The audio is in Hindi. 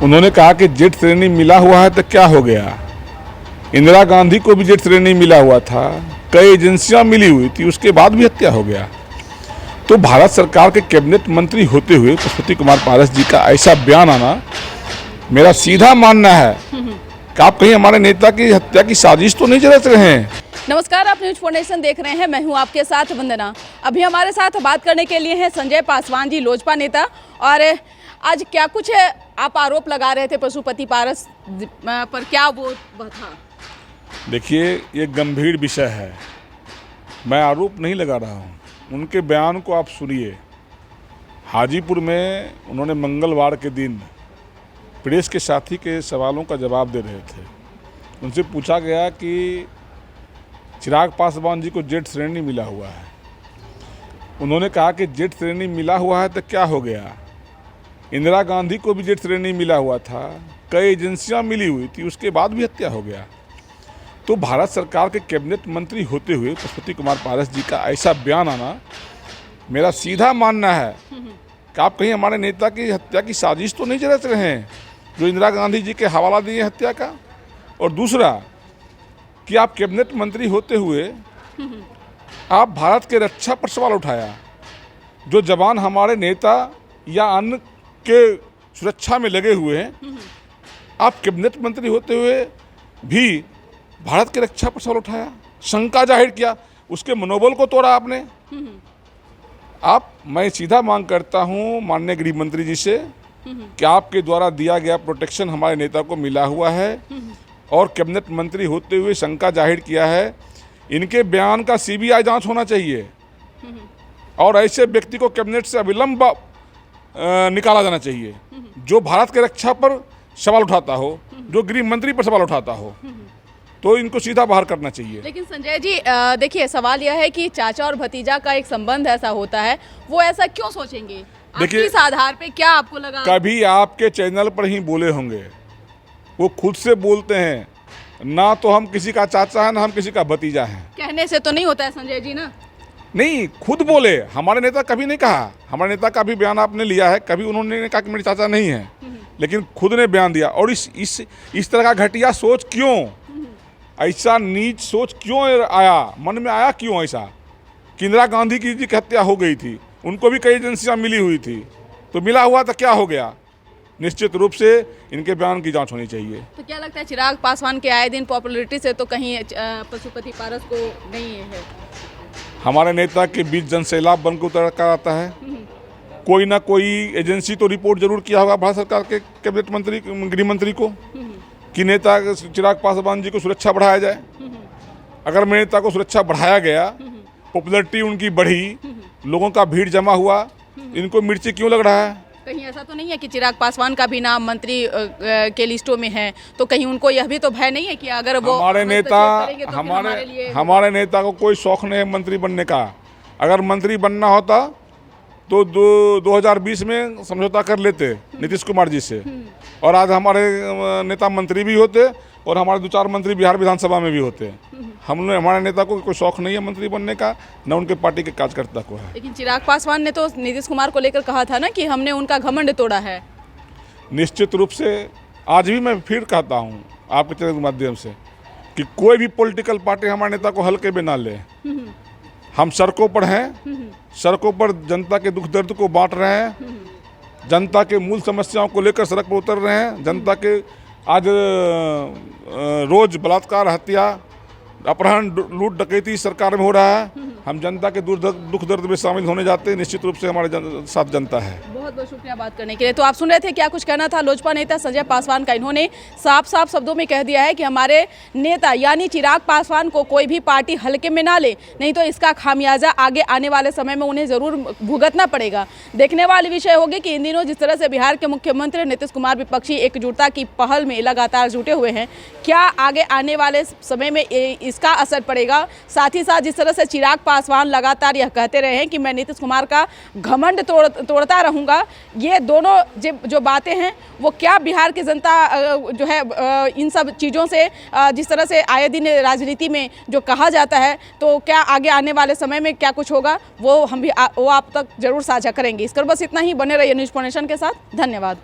उन्होंने कहा कि जेट श्रेणी मिला हुआ है तो क्या हो गया। इंदिरा गांधी को भी जेट श्रेणी मिला हुआ था, कई एजेंसियां मिली हुई थी, उसके बाद भी हत्या हो गया। तो भारत सरकार के कैबिनेट मंत्री होते हुए पशुपति कुमार पारस जी का ऐसा बयान आना, मेरा सीधा मानना है कि आप कहीं हमारे नेता की हत्या की साजिश तो नहीं रच रहे हैं। नमस्कार, आप न्यूज फोर्नेशन देख रहे हैं। मैं हूं आपके साथ वंदना। अभी हमारे साथ बात करने के लिए हैं संजय पासवान जी, लोजपा नेता। और आज क्या कुछ आप आरोप लगा रहे थे पशुपति पारस पर, क्या वो था? देखिए, ये गंभीर विषय है, मैं आरोप नहीं लगा रहा हूँ। उनके बयान को आप सुनिए। हाजीपुर में उन्होंने मंगलवार के दिन प्रेस के साथी के सवालों का जवाब दे रहे थे। उनसे पूछा गया कि चिराग पासवान जी को जेट श्रेणी मिला हुआ है। उन्होंने कहा कि जेट श्रेणी मिला हुआ है तो क्या हो गया। इंदिरा गांधी को भी जेट श्रेणी मिला हुआ था, कई एजेंसियां मिली हुई थी, उसके बाद भी हत्या हो गया। तो भारत सरकार के कैबिनेट मंत्री होते हुए पशुपति कुमार पारस जी का ऐसा बयान आना, मेरा सीधा मानना है कि आप कहीं हमारे नेता की हत्या की साजिश तो नहीं रच रहे हैं, जो इंदिरा गांधी जी के हवाला दिए हत्या का। और दूसरा कि आप कैबिनेट मंत्री होते हुए आप भारत के रक्षा पर सवाल उठाया। जो जवान हमारे नेता या अन्य के सुरक्षा में लगे हुए हैं, आप कैबिनेट मंत्री होते हुए भी भारत के रक्षा पर सवाल उठाया, शंका जाहिर किया, उसके मनोबल को तोड़ा आपने। मैं सीधा मांग करता हूं माननीय गृह मंत्री जी से कि आपके द्वारा दिया गया प्रोटेक्शन हमारे नेता को मिला हुआ है और कैबिनेट मंत्री होते हुए शंका जाहिर किया है। इनके बयान का सीबीआई जांच होना चाहिए और ऐसे व्यक्ति को कैबिनेट से अविलंब निकाला जाना चाहिए जो भारत के रक्षा पर सवाल उठाता हो, जो गृह मंत्री पर सवाल उठाता हो, तो इनको सीधा बाहर करना चाहिए। लेकिन संजय जी, देखिए, सवाल यह है कि चाचा और भतीजा का एक संबंध ऐसा होता है, वो ऐसा क्यों सोचेंगे? देखिए, किस आधार पे, क्या आपको लगा? कभी आपके चैनल पर ही बोले होंगे, वो खुद से बोलते हैं ना, तो हम किसी का चाचा है ना हम किसी का भतीजा है। कहने से तो नहीं होता है संजय जी ना? नहीं, खुद बोले। हमारे नेता कभी नहीं कहा। हमारे नेता का भी बयान आपने लिया है, कभी उन्होंने कहा कि मेरे चाचा नहीं है, लेकिन खुद ने बयान दिया। और इस तरह का घटिया सोच क्यों, ऐसा नीच सोच क्यों आया, मन में आया क्यों ऐसा कि इंदिरा गांधी की जी की हत्या हो गई थी, उनको भी कई एजेंसियां मिली हुई थी, तो मिला हुआ तो क्या हो गया। निश्चित रूप से इनके बयान की जांच होनी चाहिए। तो क्या लगता है चिराग पासवान के आए दिन पॉपुलैरिटी से तो कहीं पशुपति पारस को नहीं है? हमारे नेता के बीच जनसैलाब बनकर उतर कर आता है। कोई ना कोई एजेंसी तो रिपोर्ट जरूर किया होगा भारत सरकार के कैबिनेट मंत्री, गृह मंत्री को, कि नेता चिराग पासवान जी को सुरक्षा बढ़ाया जाए। अगर मेरे नेता को सुरक्षा बढ़ाया गया, पॉपुलैरिटी उनकी बढ़ी, लोगों का भीड़ जमा हुआ, इनको मिर्ची क्यों लग रहा है? कहीं ऐसा तो नहीं है कि चिराग पासवान का भी नाम मंत्री के लिस्टों में है, तो कहीं उनको यह भी तो भय नहीं है कि अगर वो हमारे नेता को कोई शौक नहीं है मंत्री बनने का। अगर मंत्री बनना होता तो 2020 में समझौता कर लेते नीतीश कुमार जी से, और आज हमारे नेता मंत्री भी होते और हमारे 2-4 मंत्री बिहार विधानसभा में भी होते। हमारे नेता को कोई शौक नहीं है मंत्री बनने का, न उनके पार्टी के कार्यकर्ता को है। लेकिन चिराग पासवान ने तो नीतीश कुमार को लेकर कहा था ना कि हमने उनका घमंड तोड़ा है। निश्चित रूप से आज भी मैं फिर कहता हूँ आपके चैनल के माध्यम से कि कोई भी पॉलिटिकल पार्टी हमारे नेता को हल्के में ना ले। हम सड़कों पर हैं, सड़कों पर जनता के दुख दर्द को बांट रहे हैं, जनता के मूल समस्याओं को लेकर सड़क पर उतर रहे हैं। जनता के आज रोज बलात्कार, हत्या, अपहरण, लूट डकैती सरकार में हो रहा है। हम जनता के दुख दर्द में शामिल होने जाते हैं। निश्चित रूप से हमारे साथ जनता है। बहुत बहुत शुक्रिया बात करने के लिए। तो आप सुन रहे थे क्या कुछ कहना था लोजपा नेता संजय पासवान का। इन्होंने साफ साफ शब्दों में कह दिया है कि हमारे नेता यानी चिराग पासवान को कोई भी पार्टी हल्के में ना ले, नहीं तो इसका खामियाजा आगे आने वाले समय में उन्हें जरूर भुगतना पड़ेगा। देखने वाली विषय होगी कि इन दिनों जिस तरह से बिहार के मुख्यमंत्री नीतीश कुमार विपक्षी एकजुटता की पहल में लगातार जुटे हुए हैं, क्या आगे आने वाले समय में इसका असर पड़ेगा। साथ ही साथ जिस तरह से चिराग पासवान लगातार यह कहते रहे हैं कि मैं नीतीश कुमार का घमंड तोड़ता रहूंगा, ये दोनों जो बातें हैं वो क्या बिहार की जनता जो है इन सब चीज़ों से जिस तरह से आए दिन राजनीति में जो कहा जाता है, तो क्या आगे आने वाले समय में क्या कुछ होगा वो हम भी वो आप तक जरूर साझा करेंगे। इस कर बस इतना ही। बने रहिए न्यूज़ फोर्नेशन के साथ। धन्यवाद।